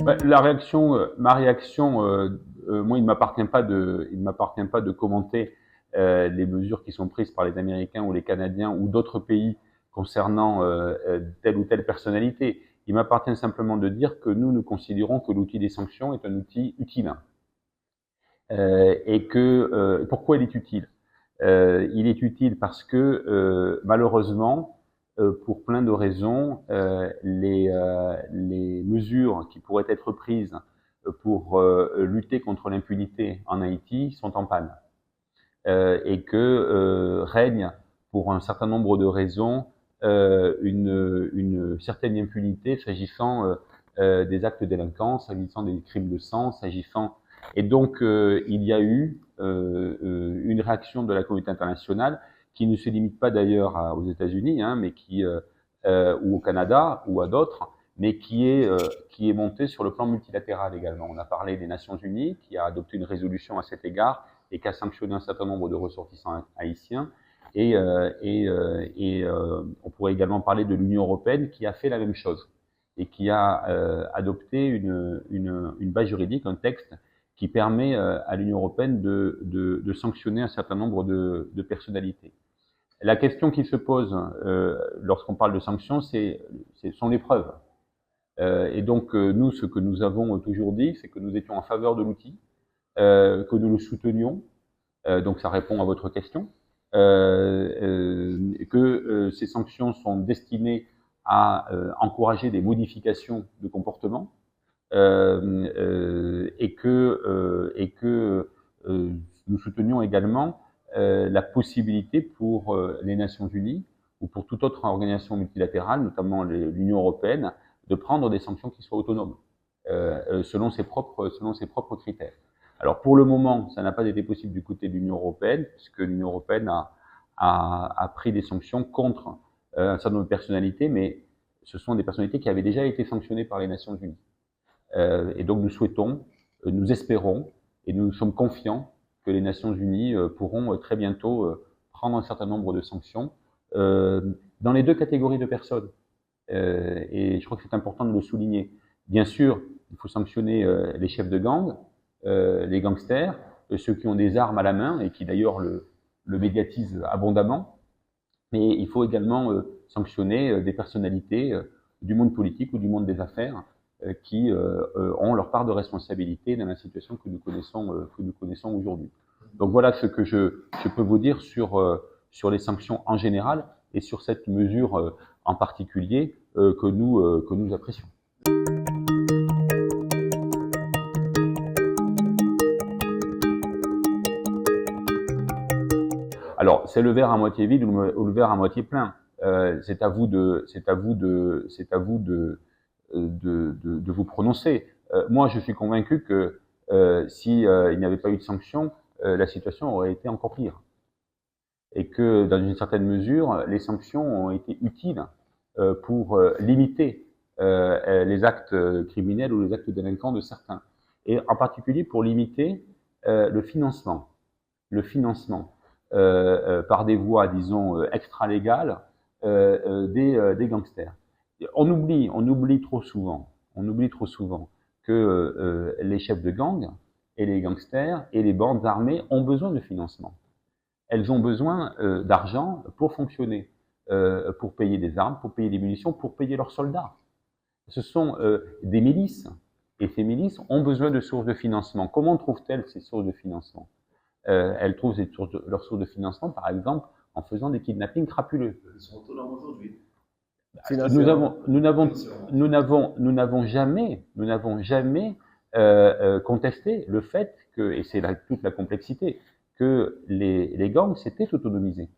Ma réaction, moi, il ne m'appartient pas de commenter les mesures qui sont prises par les Américains ou les Canadiens ou d'autres pays concernant telle ou telle personnalité. Il m'appartient simplement de dire que nous considérons que l'outil des sanctions est un outil utile. Et que pourquoi il est utile? Il est utile parce que malheureusement, pour plein de raisons, les mesures qui pourraient être prises pour lutter contre l'impunité en Haïti sont en panne et que règne pour un certain nombre de raisons une certaine impunité s'agissant des actes délinquants, s'agissant des crimes de sang, s'agissant et donc il y a eu une réaction de la communauté internationale qui ne se limite pas d'ailleurs aux États-Unis, hein, mais qui ou au Canada ou à d'autres, mais qui est montée sur le plan multilatéral également. On a parlé des Nations Unies, qui a adopté une résolution à cet égard et qui a sanctionné un certain nombre de ressortissants haïtiens. Et on pourrait également parler de l'Union européenne qui a fait la même chose et qui a adopté une base juridique, un texte qui permet à l'Union européenne de sanctionner un certain nombre de personnalités. La question qui se pose lorsqu'on parle de sanctions, sont les preuves. Et donc nous, ce que nous avons toujours dit, c'est que nous étions en faveur de l'outil, que nous le soutenions. Donc ça répond à votre question. Que ces sanctions sont destinées à encourager des modifications de comportement et que nous soutenions également la possibilité pour les Nations Unies ou pour toute autre organisation multilatérale, notamment l'Union européenne, de prendre des sanctions qui soient autonomes selon ses propres critères. Alors pour le moment, ça n'a pas été possible du côté de l'Union européenne, puisque l'Union européenne a pris des sanctions contre un certain nombre de personnalités, mais ce sont des personnalités qui avaient déjà été sanctionnées par les Nations Unies. Et donc nous souhaitons, nous espérons, et nous sommes confiants que les Nations Unies pourront très bientôt prendre un certain nombre de sanctions dans les deux catégories de personnes. Et je crois que c'est important de le souligner. Bien sûr, il faut sanctionner les chefs de gang, les gangsters, ceux qui ont des armes à la main et qui d'ailleurs le médiatisent abondamment. Mais il faut également sanctionner des personnalités du monde politique ou du monde des affaires qui ont leur part de responsabilité dans la situation que nous connaissons aujourd'hui. Donc voilà ce que je peux vous dire sur les sanctions en général et sur cette mesure en particulier que nous apprécions. Alors, c'est le verre à moitié vide ou le verre à moitié plein. C'est à vous de vous prononcer. Moi, je suis convaincu que si il n'y avait pas eu de sanctions, la situation aurait été encore pire. Et que, dans une certaine mesure, les sanctions ont été utiles pour limiter les actes criminels ou les actes délinquants de certains. Et en particulier pour limiter le financement. Par des voies, disons, extra-légales des gangsters. On oublie trop souvent que les chefs de gang et les gangsters et les bandes armées ont besoin de financement. Elles ont besoin d'argent pour fonctionner, pour payer des armes, pour payer des munitions, pour payer leurs soldats. Ce sont des milices, et ces milices ont besoin de sources de financement. Comment trouvent-elles ces sources de financement? Elles trouvent leurs sources de financement, par exemple, en faisant des kidnappings crapuleux. Ils sont autonomes aujourd'hui. Nous n'avons jamais contesté le fait que, et c'est toute la complexité, que les gangs s'étaient autonomisés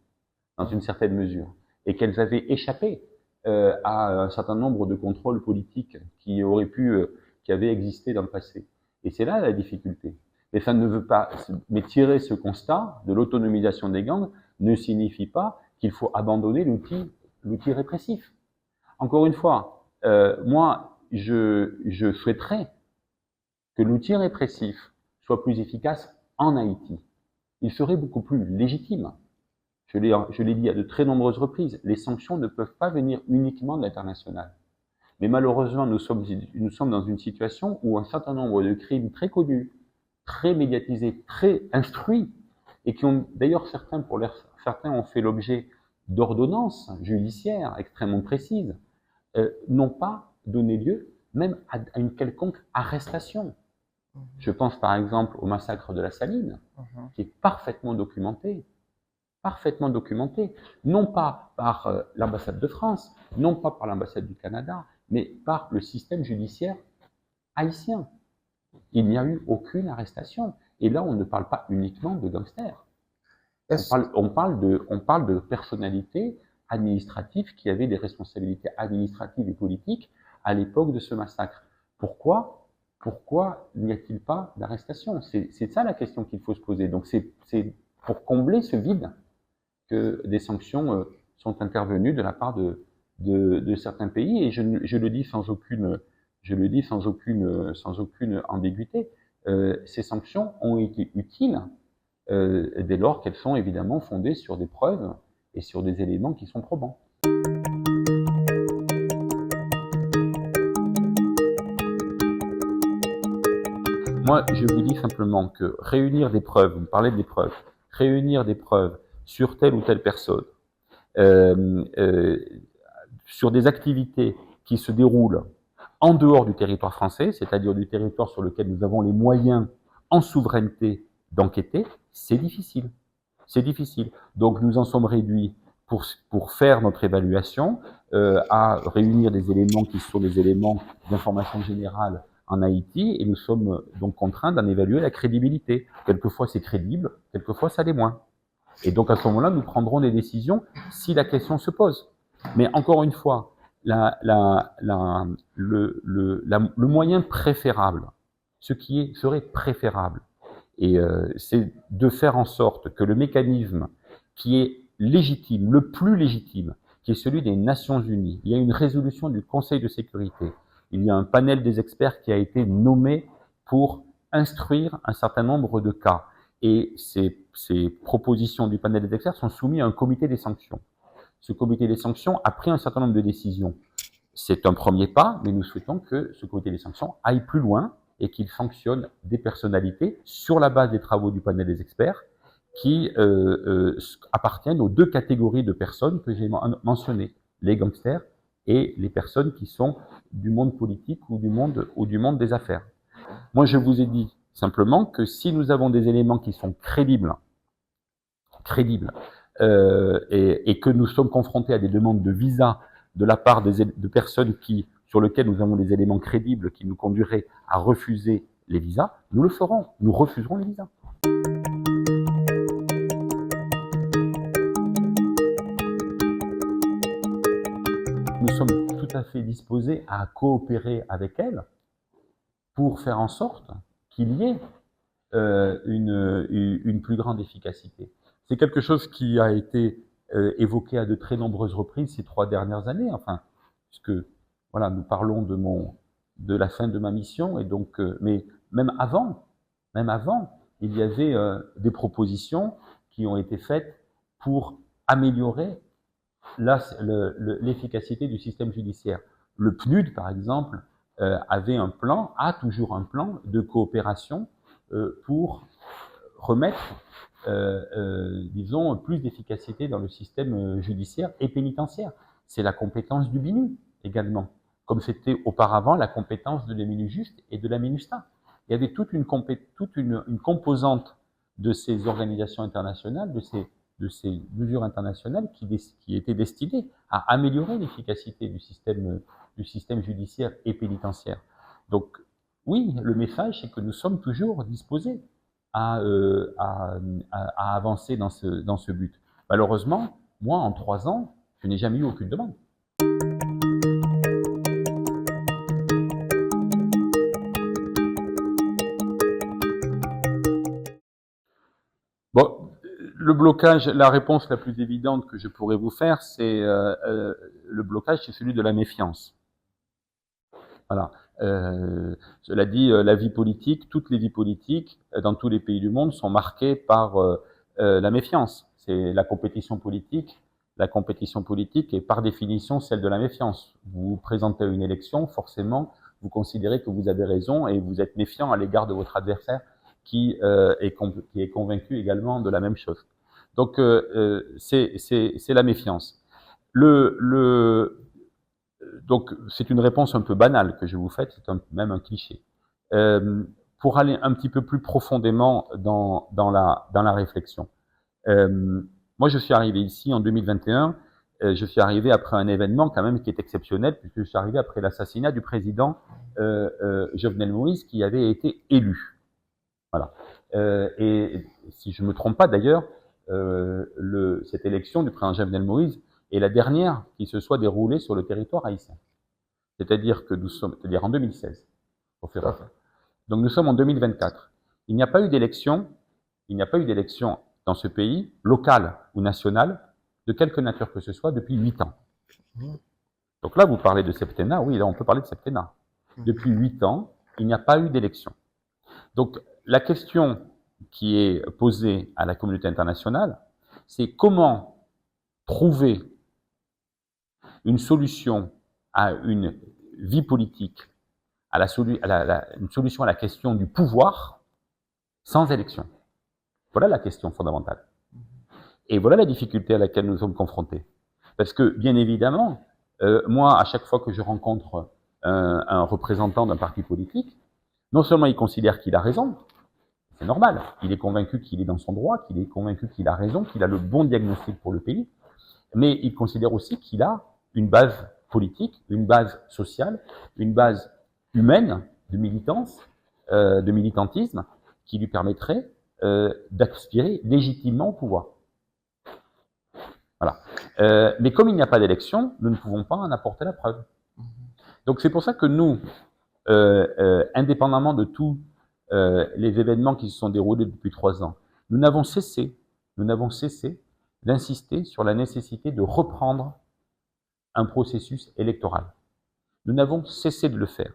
dans une certaine mesure et qu'elles avaient échappé à un certain nombre de contrôles politiques qui avaient existé dans le passé. Et c'est là la difficulté. Mais ça ne veut pas, mais tirer ce constat de l'autonomisation des gangs ne signifie pas qu'il faut abandonner l'outil répressif. Encore une fois, moi, je souhaiterais que l'outil répressif soit plus efficace en Haïti. Il serait beaucoup plus légitime. Je l'ai dit à de très nombreuses reprises, les sanctions ne peuvent pas venir uniquement de l'international. Mais malheureusement, nous sommes dans une situation où un certain nombre de crimes très connus, très médiatisés, très instruits, et qui ont d'ailleurs certains ont fait l'objet d'ordonnances judiciaires extrêmement précises, n'ont pas donné lieu même à une quelconque arrestation. Je pense par exemple au massacre de la Saline, qui est parfaitement documenté, non pas par l'ambassade de France, non pas par l'ambassade du Canada, mais par le système judiciaire haïtien. Il n'y a eu aucune arrestation. Et là, on ne parle pas uniquement de gangsters. On parle de personnalités administratives qui avaient des responsabilités administratives et politiques à l'époque de ce massacre. Pourquoi n'y a-t-il pas d'arrestation? C'est ça la question qu'il faut se poser. Donc c'est pour combler ce vide que des sanctions sont intervenues de la part de certains pays. Et je le dis sans aucune ambiguïté. Ces sanctions ont été utiles dès lors qu'elles sont évidemment fondées sur des preuves et sur des éléments qui sont probants. Moi, je vous dis simplement que réunir des preuves, vous me parlez des preuves, réunir des preuves sur telle ou telle personne, sur des activités qui se déroulent en dehors du territoire français, c'est-à-dire du territoire sur lequel nous avons les moyens en souveraineté d'enquêter, c'est difficile. C'est difficile. Donc nous en sommes réduits pour faire notre évaluation à réunir des éléments qui sont des éléments d'information générale en Haïti, et nous sommes donc contraints d'en évaluer la crédibilité. Quelquefois c'est crédible, quelquefois ça l'est moins. Et donc à ce moment-là, nous prendrons des décisions si la question se pose. Mais encore une fois, le moyen préférable, ce qui serait préférable, et c'est de faire en sorte que le mécanisme qui est légitime, le plus légitime, qui est celui des Nations Unies, il y a une résolution du Conseil de sécurité, il y a un panel des experts qui a été nommé pour instruire un certain nombre de cas. Et ces propositions du panel des experts sont soumises à un comité des sanctions. Ce comité des sanctions a pris un certain nombre de décisions. C'est un premier pas, mais nous souhaitons que ce comité des sanctions aille plus loin et qu'il sanctionne des personnalités sur la base des travaux du panel des experts qui appartiennent aux deux catégories de personnes que j'ai mentionnées, les gangsters et les personnes qui sont du monde politique ou du monde des affaires. Moi, je vous ai dit simplement que si nous avons des éléments qui sont crédibles, et que nous sommes confrontés à des demandes de visa de la part de personnes sur lesquelles nous avons des éléments crédibles qui nous conduiraient à refuser les visas, nous le ferons, nous refuserons les visas. Nous sommes tout à fait disposés à coopérer avec elles pour faire en sorte qu'il y ait une plus grande efficacité. C'est quelque chose qui a été évoqué à de très nombreuses reprises ces 3 dernières années, enfin, puisque voilà, nous parlons de la fin de ma mission, et donc, mais même avant, il y avait des propositions qui ont été faites pour améliorer l'efficacité du système judiciaire. Le PNUD, par exemple, a toujours un plan de coopération pour remettre, disons, plus d'efficacité dans le système judiciaire et pénitentiaire. C'est la compétence du BINU également, comme c'était auparavant la compétence de l'Eminu-Just et de la MINUSTA. Il y avait toute une composante de ces organisations internationales, de ces mesures internationales qui étaient destinées à améliorer l'efficacité du système judiciaire et pénitentiaire. Donc, oui, le message, c'est que nous sommes toujours disposés à avancer dans ce but. Malheureusement, moi, en 3 ans, je n'ai jamais eu aucune demande. Bon, le blocage, la réponse la plus évidente que je pourrais vous faire, c'est le blocage, c'est celui de la méfiance. Voilà. Cela dit, la vie politique, toutes les vies politiques dans tous les pays du monde sont marquées par la méfiance. C'est la compétition politique la compétition politique est par définition celle de la méfiance. Vous vous présentez à une élection, forcément, vous considérez que vous avez raison et vous êtes méfiant à l'égard de votre adversaire qui est convaincu également de la même chose. Donc, c'est la méfiance. Donc, c'est une réponse un peu banale que je vous fais, c'est même un cliché. Pour aller un petit peu plus profondément dans la réflexion. Moi, je suis arrivé ici en 2021. Je suis arrivé après un événement quand même qui est exceptionnel, puisque je suis arrivé après l'assassinat du président Jovenel Moïse, qui avait été élu. Voilà. Et si je ne me trompe pas d'ailleurs, cette élection du président Jovenel Moïse est la dernière qui se soit déroulée sur le territoire haïtien. C'est-à-dire en 2016. Pour faire ça. Donc nous sommes en 2024. Il n'y a pas eu d'élection dans ce pays, locale ou nationale, de quelque nature que ce soit, depuis 8 ans. Donc là, vous parlez de septennat, oui, là on peut parler de septennat. Depuis 8 ans, il n'y a pas eu d'élection. Donc la question qui est posée à la communauté internationale, c'est comment trouver une solution à une vie politique, une solution à la question du pouvoir sans élection. Voilà la question fondamentale. Et voilà la difficulté à laquelle nous sommes confrontés. Parce que, bien évidemment, moi, à chaque fois que je rencontre un représentant d'un parti politique, non seulement il considère qu'il a raison, c'est normal, il est convaincu qu'il est dans son droit, qu'il est convaincu qu'il a raison, qu'il a le bon diagnostic pour le pays, mais il considère aussi qu'il a une base politique, une base sociale, une base humaine de militance, de militantisme, qui lui permettrait d'aspirer légitimement au pouvoir. Voilà. Mais comme il n'y a pas d'élection, nous ne pouvons pas en apporter la preuve. Donc c'est pour ça que nous, indépendamment de tous les événements qui se sont déroulés depuis 3 ans, nous n'avons cessé d'insister sur la nécessité de reprendre un processus électoral. Nous n'avons cessé de le faire.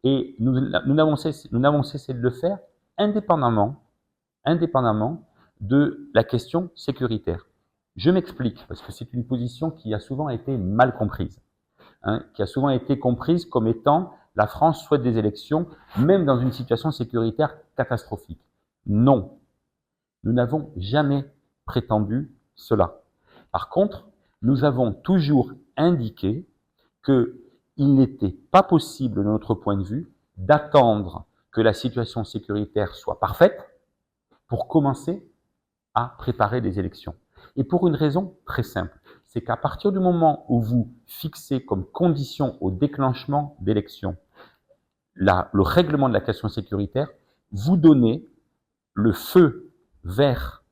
Et nous n'avons cessé de le faire indépendamment de la question sécuritaire. Je m'explique, parce que c'est une position qui a souvent été mal comprise, qui a souvent été comprise comme étant la France souhaite des élections, même dans une situation sécuritaire catastrophique. Non, nous n'avons jamais prétendu cela. Par contre, nous avons toujours indiqué qu'il n'était pas possible, de notre point de vue, d'attendre que la situation sécuritaire soit parfaite pour commencer à préparer des élections. Et pour une raison très simple, c'est qu'à partir du moment où vous fixez comme condition au déclenchement d'élections le règlement de la question sécuritaire, vous donnez le feu vert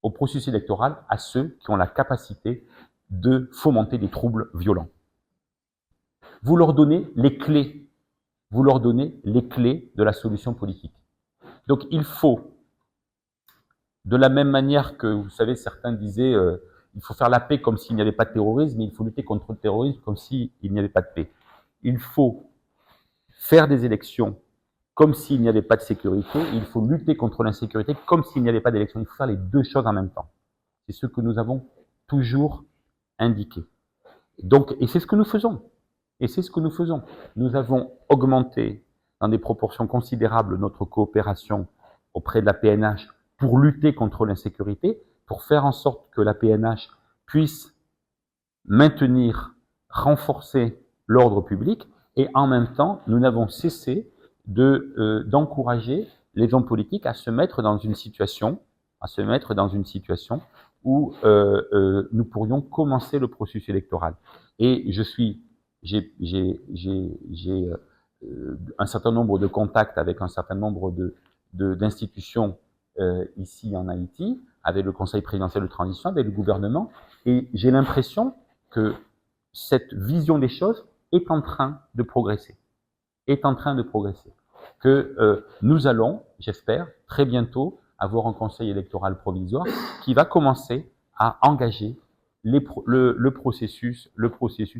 au processus électoral à ceux qui ont la capacité de fomenter des troubles violents. Vous leur donnez les clés. Vous leur donnez les clés de la solution politique. Donc il faut, de la même manière que, vous savez, certains disaient il faut faire la paix comme s'il n'y avait pas de terrorisme, et il faut lutter contre le terrorisme comme s'il n'y avait pas de paix. Il faut faire des élections comme s'il n'y avait pas de sécurité, et il faut lutter contre l'insécurité comme s'il n'y avait pas d'élection. Il faut faire les deux choses en même temps. C'est ce que nous avons toujours indiqué. Donc, et c'est ce que nous faisons. Nous avons augmenté dans des proportions considérables notre coopération auprès de la PNH pour lutter contre l'insécurité, pour faire en sorte que la PNH puisse maintenir, renforcer l'ordre public, et en même temps, nous n'avons cessé d'encourager les hommes politiques à se mettre dans une situation où nous pourrions commencer le processus électoral. Et j'ai un certain nombre de contacts avec un certain nombre d'institutions ici en Haïti, avec le Conseil présidentiel de transition, avec le gouvernement, et j'ai l'impression que cette vision des choses est en train de progresser. Que nous allons, j'espère, très bientôt avoir un conseil électoral provisoire qui va commencer à engager le processus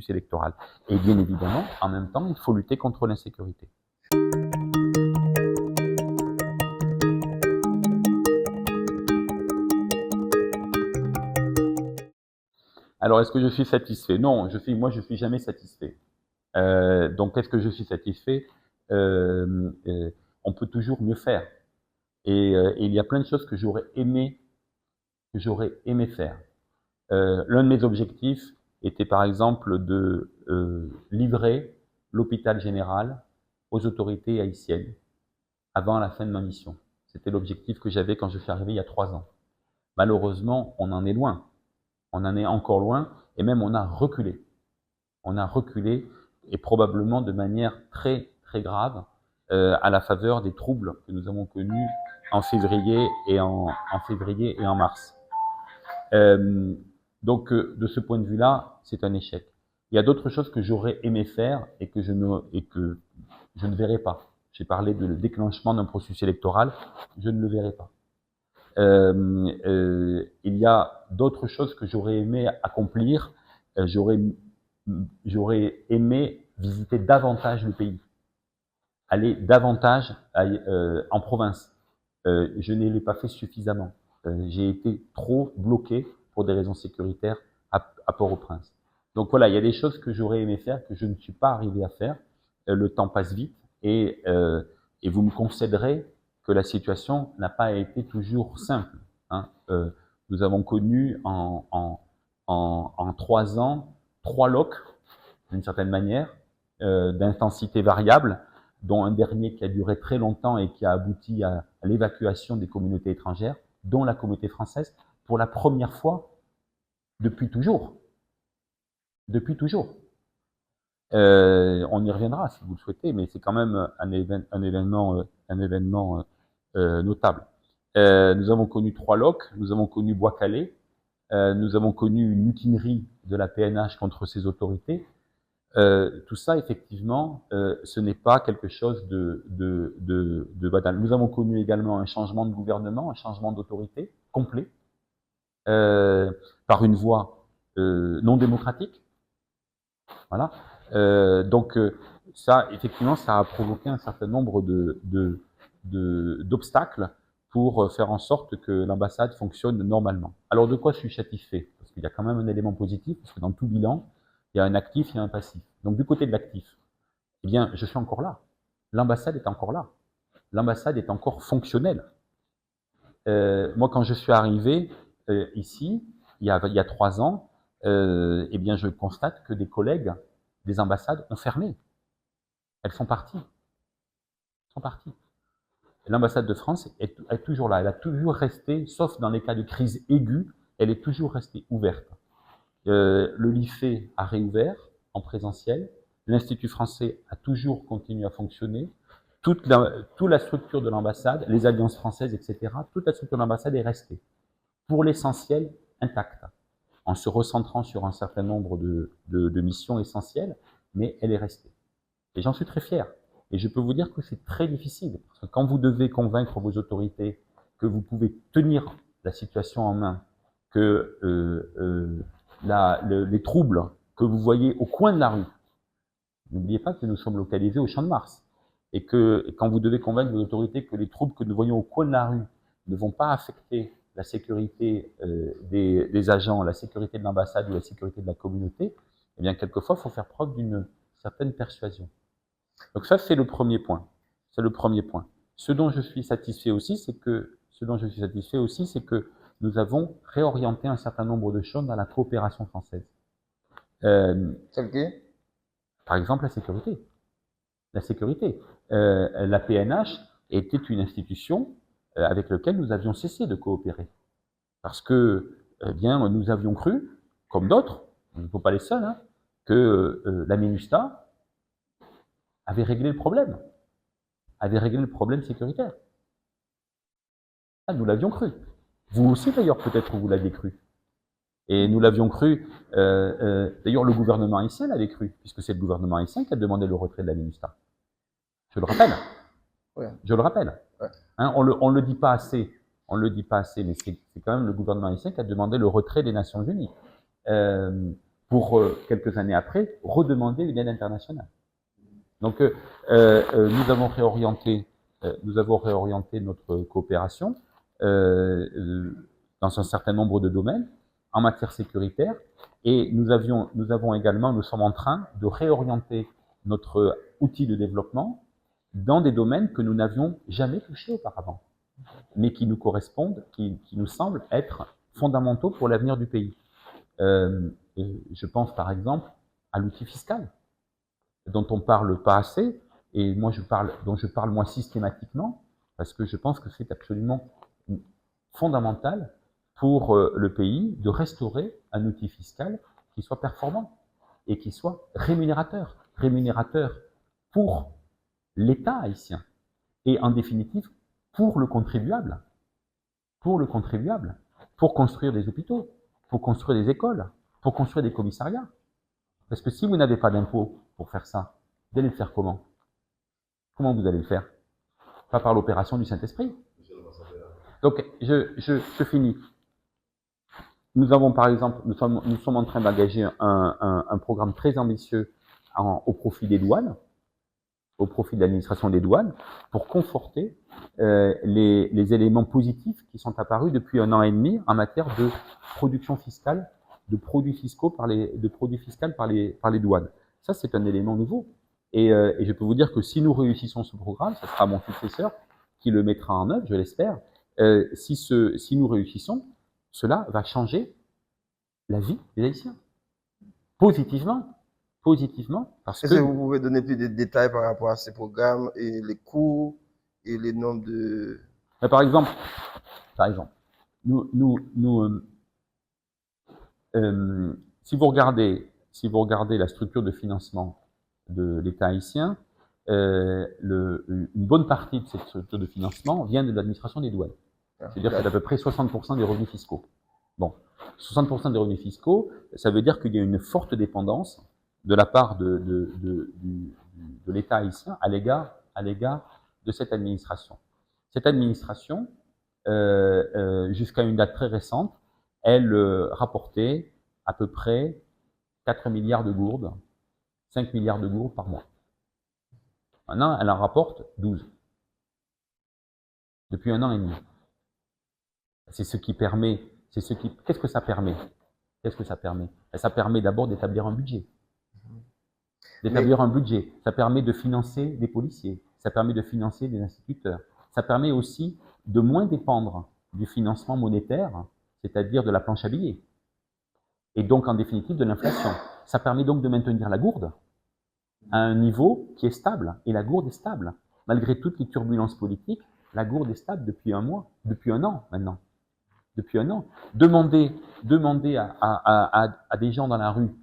électoral. Et bien évidemment, en même temps, il faut lutter contre l'insécurité. Alors, est-ce que je suis satisfait? Non, moi, je suis jamais satisfait. Donc, est-ce que je suis satisfait? On peut toujours mieux faire. Et il y a plein de choses que j'aurais aimé faire. L'un de mes objectifs était par exemple de livrer l'hôpital général aux autorités haïtiennes avant la fin de ma mission. C'était l'objectif que j'avais quand je suis arrivé il y a 3 ans. Malheureusement, on en est loin. On en est encore loin et même on a reculé. On a reculé et probablement de manière très très grave à la faveur des troubles que nous avons connus en février et en mars. Donc, de ce point de vue-là, c'est un échec. Il y a d'autres choses que j'aurais aimé faire et que je ne verrai pas. J'ai parlé de le déclenchement d'un processus électoral, je ne le verrai pas. Il y a d'autres choses que j'aurais aimé accomplir. J'aurais aimé visiter davantage le pays, aller davantage en province. Je ne l'ai pas fait suffisamment. J'ai été trop bloqué pour des raisons sécuritaires à Port-au-Prince. Donc voilà, il y a des choses que j'aurais aimé faire que je ne suis pas arrivé à faire. Le temps passe vite et vous me concéderez que la situation n'a pas été toujours simple. Hein. Nous avons connu en 3 ans 3 locs, d'une certaine manière, d'intensité variable, dont un dernier qui a duré très longtemps et qui a abouti à l'évacuation des communautés étrangères, dont la communauté française, pour la première fois depuis toujours. Depuis toujours. On y reviendra si vous le souhaitez, mais c'est quand même un événement notable. Nous avons connu 3 locs, nous avons connu Bois-Calais, nous avons connu une mutinerie de la PNH contre ses autorités. Tout ça, effectivement, ce n'est pas quelque chose de banal. Nous avons connu également un changement de gouvernement, un changement d'autorité complet, par une voie non démocratique. Voilà. Donc ça, effectivement, ça a provoqué un certain nombre d'obstacles pour faire en sorte que l'ambassade fonctionne normalement. Alors de quoi je suis satisfait? Parce qu'il y a quand même un élément positif, parce que dans tout bilan, il y a un actif, il y a un passif. Donc du côté de l'actif, eh bien, je suis encore là. L'ambassade est encore là. L'ambassade est encore fonctionnelle. Moi, quand je suis arrivé ici, il y a 3 ans, eh bien, je constate que des collègues des ambassades ont fermé. Elles sont parties. Elles sont parties. L'ambassade de France est toujours là. Elle a toujours resté, sauf dans les cas de crise aiguë, elle est toujours restée ouverte. Le lycée a réouvert en présentiel. L'Institut français a toujours continué à fonctionner. Toute la structure de l'ambassade, les alliances françaises, etc., toute la structure de l'ambassade est restée, pour l'essentiel, intacte, en se recentrant sur un certain nombre de missions essentielles, mais elle est restée. Et j'en suis très fier. Et je peux vous dire que c'est très difficile, parce que quand vous devez convaincre vos autorités que vous pouvez tenir la situation en main, que les troubles que vous voyez au coin de la rue, n'oubliez pas que nous sommes localisés au Champ de Mars, et quand vous devez convaincre vos autorités que les troubles que nous voyons au coin de la rue ne vont pas affecter la sécurité des agents, la sécurité de l'ambassade ou la sécurité de la communauté, eh bien quelquefois il faut faire preuve d'une certaine persuasion. Donc ça c'est le premier point. C'est le premier point. Ce dont je suis satisfait aussi, c'est que nous avons réorienté un certain nombre de choses dans la coopération française. Celle qui? Par exemple, la sécurité. La sécurité. La PNH était une institution avec laquelle nous avions cessé de coopérer. Parce que, eh bien, nous avions cru, comme d'autres, nous ne sommes pas les seuls, hein, que la MINUSTAH avait réglé le problème sécuritaire. Ah, nous l'avions cru. Vous aussi, d'ailleurs, peut-être vous l'aviez cru. Et nous l'avions cru, d'ailleurs, le gouvernement haïtien l'avait cru, puisque c'est le gouvernement haïtien qui a demandé le retrait de la MINUSTAH. Je le rappelle. Ouais. Je le rappelle. Ouais. Hein, on le dit pas assez. On le dit pas assez, mais c'est quand même le gouvernement haïtien qui a demandé le retrait des Nations Unies. Pour quelques années après, redemander une aide internationale. Donc, nous avons réorienté notre coopération dans un certain nombre de domaines, en matière sécuritaire. Et nous sommes en train de réorienter notre outil de développement dans des domaines que nous n'avions jamais touchés auparavant, mais qui nous correspondent, qui nous semblent être fondamentaux pour l'avenir du pays. Et je pense par exemple à l'outil fiscal, dont on parle pas assez, et dont je parle moi systématiquement, parce que je pense que c'est absolument fondamental pour le pays de restaurer un outil fiscal qui soit performant et qui soit rémunérateur pour l'État haïtien et en définitive pour le contribuable, pour construire des hôpitaux, pour construire des écoles, pour construire des commissariats. Parce que si vous n'avez pas d'impôt pour faire ça, vous allez le faire comment? Comment vous allez le faire? Pas par l'opération du Saint-Esprit. Donc, je finis. Nous avons, par exemple, nous sommes en train d'engager un programme très ambitieux au profit des douanes, au profit de l'administration des douanes, pour conforter les éléments positifs qui sont apparus depuis 1 an et demi en matière de production fiscale, de produits fiscaux par les douanes. Ça, c'est un élément nouveau. Et je peux vous dire que si nous réussissons ce programme, ce sera mon successeur qui le mettra en œuvre, je l'espère. Si nous réussissons, cela va changer la vie des Haïtiens. Positivement, parce que... Est-ce que vous pouvez donner plus de détails par rapport à ces programmes et les coûts et les nombres de... Par exemple, si vous regardez la structure de financement de l'État haïtien, une bonne partie de cette structure de financement vient de l'administration des douanes. C'est-à-dire que c'est à peu près 60% des revenus fiscaux. Bon, 60% des revenus fiscaux, ça veut dire qu'il y a une forte dépendance de la part de l'État haïtien à l'égard de cette administration. Cette administration, jusqu'à une date très récente, elle rapportait à peu près 4 milliards de gourdes, 5 milliards de gourdes par mois. Maintenant, elle en rapporte 12. Depuis 1 an et demi. Qu'est-ce que ça permet? Ça permet d'abord d'établir un budget. Ça permet de financer des policiers. Ça permet de financer des instituteurs. Ça permet aussi de moins dépendre du financement monétaire, c'est-à-dire de la planche à billets. Et donc, en définitive, de l'inflation. Ça permet donc de maintenir la gourde à un niveau qui est stable. Et la gourde est stable. Malgré toutes les turbulences politiques, la gourde est stable depuis 1 mois, depuis 1 an maintenant. Depuis 1 an. Demandez à des gens dans la rue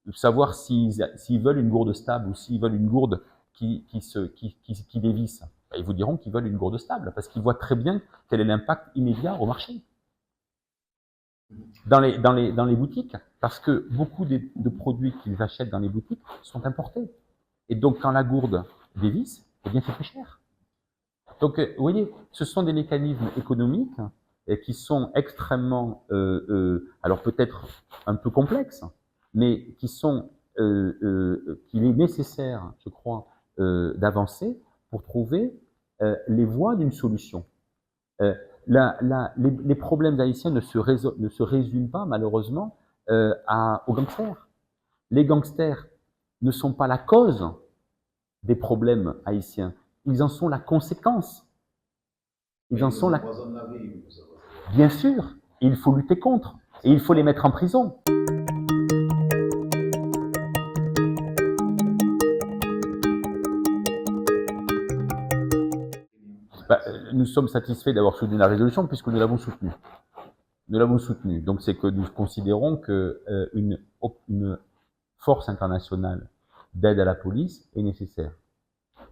de savoir s'ils veulent une gourde stable ou s'ils veulent une gourde qui dévisse. Ils vous diront qu'ils veulent une gourde stable parce qu'ils voient très bien quel est l'impact immédiat au marché. Dans les boutiques, parce que beaucoup de produits qu'ils achètent dans les boutiques sont importés. Et donc, quand la gourde dévisse, eh bien, c'est plus cher. Donc, vous voyez, ce sont des mécanismes économiques qui sont extrêmement, alors peut-être un peu complexes, mais qu'il est nécessaire, je crois, d'avancer pour trouver les voies d'une solution. Les problèmes haïtiens ne se résument pas, malheureusement, aux gangsters. Les gangsters ne sont pas la cause des problèmes haïtiens. Ils en sont la conséquence. Bien sûr, il faut lutter contre. Et il faut les mettre en prison. Nous sommes satisfaits d'avoir soutenu la résolution puisque nous l'avons soutenue. Donc c'est que nous considérons qu'une force internationale d'aide à la police est nécessaire.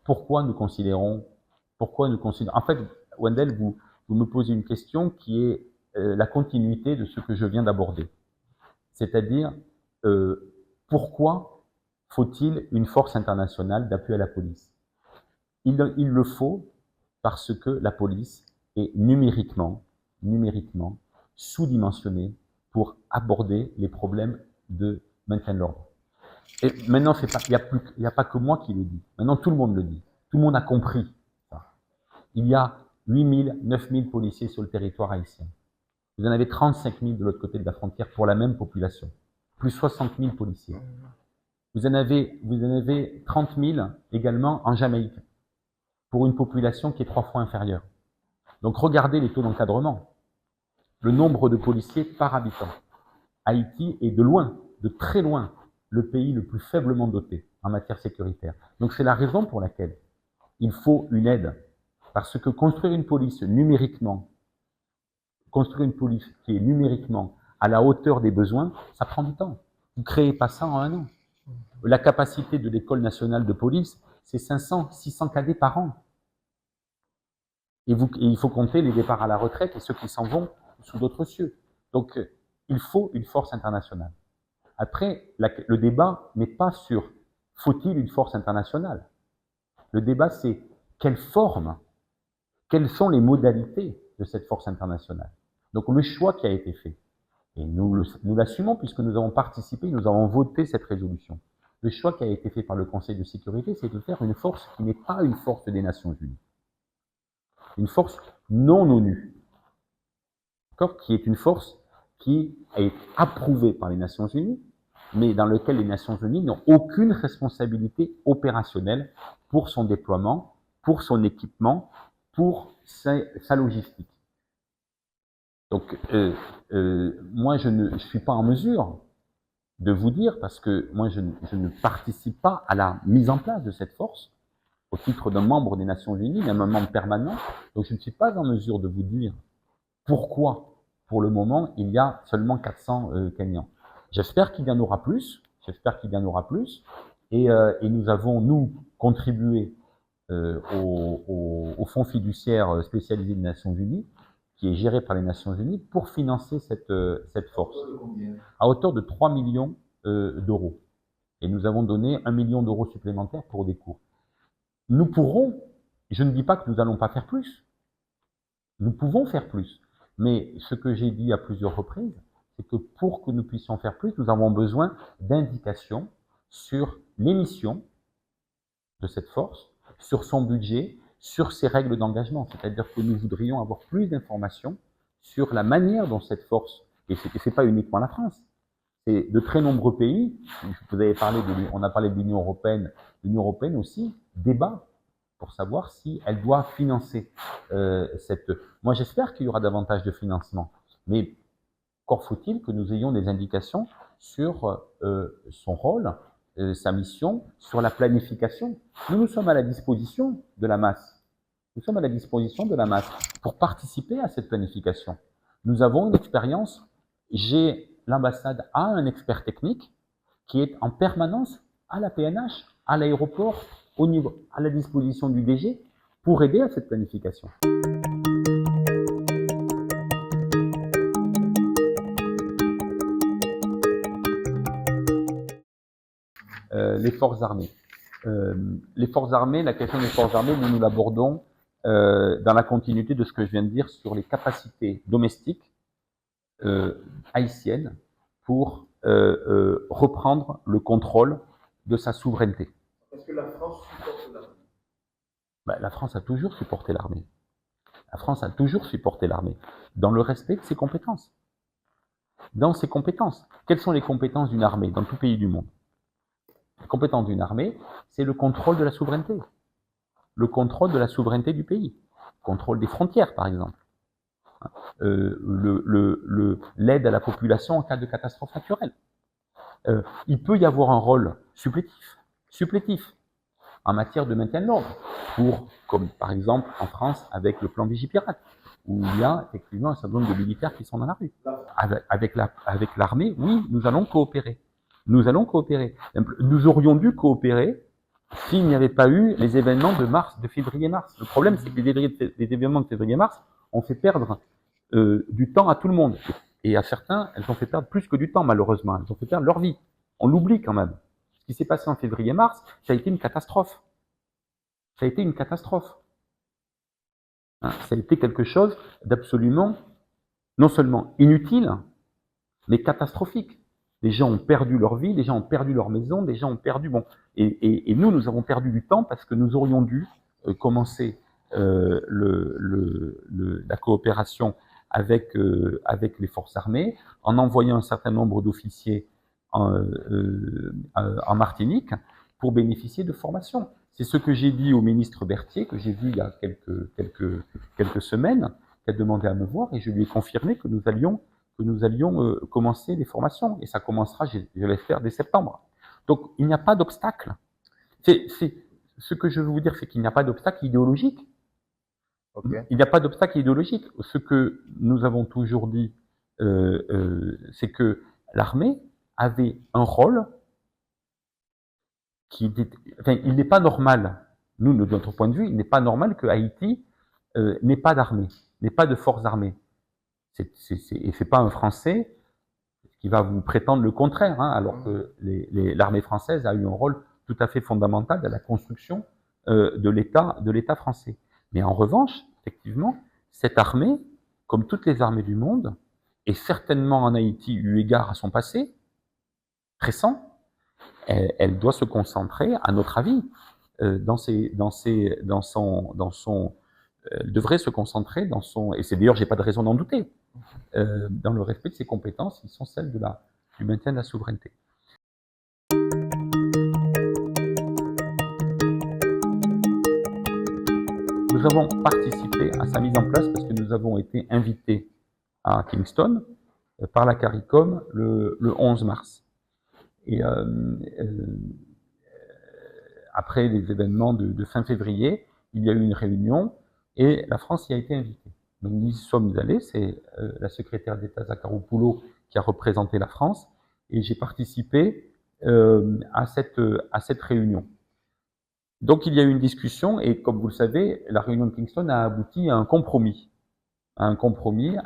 Pourquoi nous considérons... En fait, Wendell, vous me posez une question qui est la continuité de ce que je viens d'aborder. C'est-à-dire, pourquoi faut-il une force internationale d'appui à la police? Il le faut parce que la police est numériquement sous-dimensionnée pour aborder les problèmes de maintien de l'ordre. Et maintenant, il n'y a pas que moi qui le dis. Maintenant, tout le monde le dit. Tout le monde a compris ça. Il y a 8 000, 9 000 policiers sur le territoire haïtien. Vous en avez 35 000 de l'autre côté de la frontière pour la même population, plus 60 000 policiers. Vous en avez 30 000 également en Jamaïque, pour une population qui est 3 fois inférieure. Donc regardez les taux d'encadrement, le nombre de policiers par habitant. Haïti est de loin, de très loin, le pays le plus faiblement doté en matière sécuritaire. Donc c'est la raison pour laquelle il faut une aide. Parce que construire une police numériquement, construire une police qui est numériquement à la hauteur des besoins, ça prend du temps. Vous ne créez pas ça en un an. La capacité de l'École nationale de police, c'est 500, 600 cadets par an. Et il faut compter les départs à la retraite et ceux qui s'en vont sous d'autres cieux. Donc, il faut une force internationale. Après, le débat n'est pas sur faut-il une force internationale. Le débat, c'est quelle forme, quelles sont les modalités de cette force internationale. Donc, le choix qui a été fait, et nous l'assumons puisque nous avons participé, nous avons voté cette résolution. Le choix qui a été fait par le Conseil de sécurité, c'est de faire une force qui n'est pas une force des Nations Unies. Une force non ONU, qui est une force qui est approuvée par les Nations Unies, mais dans laquelle les Nations Unies n'ont aucune responsabilité opérationnelle pour son déploiement, pour son équipement, pour sa logistique. Donc, moi, je ne suis pas en mesure de vous dire, parce que moi, je ne participe pas à la mise en place de cette force, au titre d'un membre des Nations Unies, même un membre permanent. Donc, je ne suis pas en mesure de vous dire pourquoi, pour le moment, il y a seulement 400 Kenyans. J'espère qu'il y en aura plus. Et nous avons, nous, contribué au fonds fiduciaire spécialisé des Nations Unies, qui est géré par les Nations Unies, pour financer cette force. À hauteur de 3 millions d'euros. Et nous avons donné 1 million d'euros supplémentaires pour des cours. Nous pourrons, je ne dis pas que nous n'allons pas faire plus, nous pouvons faire plus, mais ce que j'ai dit à plusieurs reprises, c'est que pour que nous puissions faire plus, nous avons besoin d'indications sur l'émission de cette force, sur son budget, sur ses règles d'engagement. C'est-à-dire que nous voudrions avoir plus d'informations sur la manière dont cette force, et ce n'est pas uniquement la France, c'est de très nombreux pays, vous avez parlé on a parlé de l'Union européenne aussi débat pour savoir si elle doit financer cette... Moi, j'espère qu'il y aura davantage de financement, mais encore faut-il que nous ayons des indications sur son rôle, sa mission, sur la planification. Nous sommes à la disposition de la masse. Nous sommes à la disposition de la masse pour participer à cette planification. Nous avons une expérience. L'ambassade a un expert technique qui est en permanence à la PNH, à l'aéroport, à la disposition du DG pour aider à cette planification. Les forces armées. Les forces armées, la question des forces armées, nous l'abordons dans la continuité de ce que je viens de dire sur les capacités domestiques haïtiennes pour reprendre le contrôle de sa souveraineté. Est-ce que la France supporte l'armée? La France a toujours supporté l'armée. La France a toujours supporté l'armée, dans le respect de ses compétences. Dans ses compétences. Quelles sont les compétences d'une armée dans tout pays du monde? Les compétences d'une armée, c'est le contrôle de la souveraineté. Le contrôle de la souveraineté du pays. Le contrôle des frontières, par exemple. L'aide à la population en cas de catastrophe naturelle. Il peut y avoir un rôle supplétif en matière de maintien de l'ordre, comme par exemple en France avec le plan Vigipirate, où il y a effectivement un certain nombre de militaires qui sont dans la rue. Avec l'armée, oui, nous allons coopérer. Nous aurions dû coopérer s'il n'y avait pas eu les événements de février-mars. Le problème, c'est que les événements de février-mars ont fait perdre du temps à tout le monde. Et à certains, elles ont fait perdre plus que du temps, malheureusement. Elles ont fait perdre leur vie. On l'oublie quand même. Ce qui s'est passé en février-mars, ça a été une catastrophe. Ça a été une catastrophe. Ça a été quelque chose d'absolument, non seulement inutile, mais catastrophique. Les gens ont perdu leur vie, les gens ont perdu leur maison, les gens ont perdu... Et nous avons perdu du temps parce que nous aurions dû commencer la coopération avec les forces armées, en envoyant un certain nombre d'officiers en Martinique pour bénéficier de formation. C'est ce que j'ai dit au ministre Berthier, que j'ai vu il y a quelques semaines, qui a demandé à me voir, et je lui ai confirmé que nous allions commencer les formations, et ça commencera, je l'espère, dès septembre. Donc, il n'y a pas d'obstacle. Ce que je veux vous dire, c'est qu'il n'y a pas d'obstacle idéologique. Okay. Il n'y a pas d'obstacle idéologique. Ce que nous avons toujours dit, c'est que l'armée avait un rôle qui était, enfin, il n'est pas normal. Nous, de notre point de vue, il n'est pas normal que Haïti n'ait pas d'armée, n'ait pas de forces armées. Et c'est pas un Français qui va vous prétendre le contraire, hein, alors que l'armée française a eu un rôle tout à fait fondamental dans la construction de l'État français. Mais en revanche, effectivement, cette armée, comme toutes les armées du monde, et certainement en Haïti, eu égard à son passé récent, elle doit se concentrer, à notre avis, elle devrait se concentrer dans son, et c'est d'ailleurs, j'ai pas de raison d'en douter, dans le respect de ses compétences, qui sont celles du maintien de la souveraineté. Nous avons participé à sa mise en place parce que nous avons été invités à Kingston par la CARICOM le 11 mars. Et après les événements de fin février, il y a eu une réunion et la France y a été invitée. Donc nous y sommes allés, c'est la secrétaire d'État Zakharopoulou qui a représenté la France, et j'ai participé à cette réunion. Donc il y a eu une discussion, et comme vous le savez, la réunion de Kingston a abouti à un compromis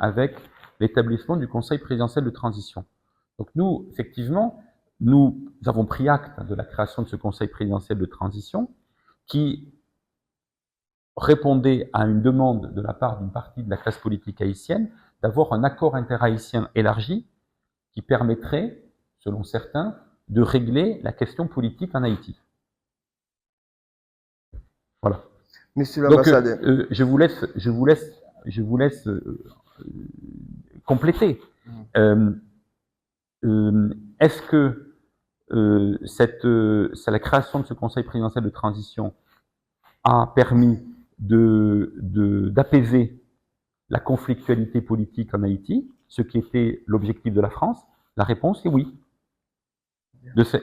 avec l'établissement du Conseil présidentiel de transition. Donc nous, effectivement, nous avons pris acte de la création de ce Conseil présidentiel de transition qui répondait à une demande de la part d'une partie de la classe politique haïtienne d'avoir un accord interhaïtien élargi qui permettrait, selon certains, de régler la question politique en Haïti. Voilà. Monsieur l'ambassadeur. Donc, je vous laisse compléter. Est-ce que la création de ce Conseil présidentiel de transition a permis d'apaiser la conflictualité politique en Haïti, ce qui était l'objectif de la France? La réponse est oui.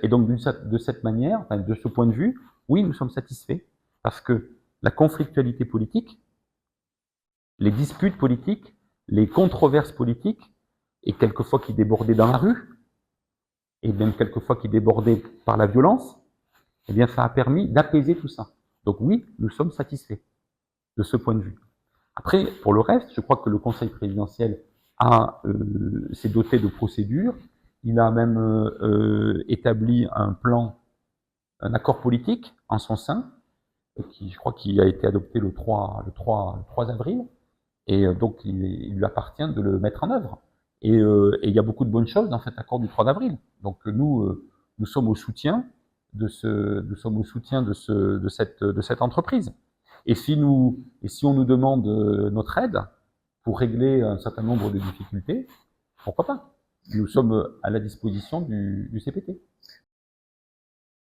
Et donc, de cette manière, enfin, de ce point de vue, oui, nous sommes satisfaits, parce que la conflictualité politique, les disputes politiques, les controverses politiques, et quelquefois qui débordaient dans la rue, et même quelquefois qui débordaient par la violence, eh bien, ça a permis d'apaiser tout ça. Donc oui, nous sommes satisfaits de ce point de vue. Après, pour le reste, je crois que le Conseil présidentiel s'est doté de procédures. Il a même établi un plan, un accord politique en son sein, qui, je crois, qui a été adopté le 3 avril. Et donc, il lui appartient de le mettre en œuvre. Et il y a beaucoup de bonnes choses dans cet accord du 3 avril. Donc nous sommes au soutien de cette entreprise. Et si on nous demande notre aide pour régler un certain nombre de difficultés, pourquoi pas? Nous sommes à la disposition du CPT.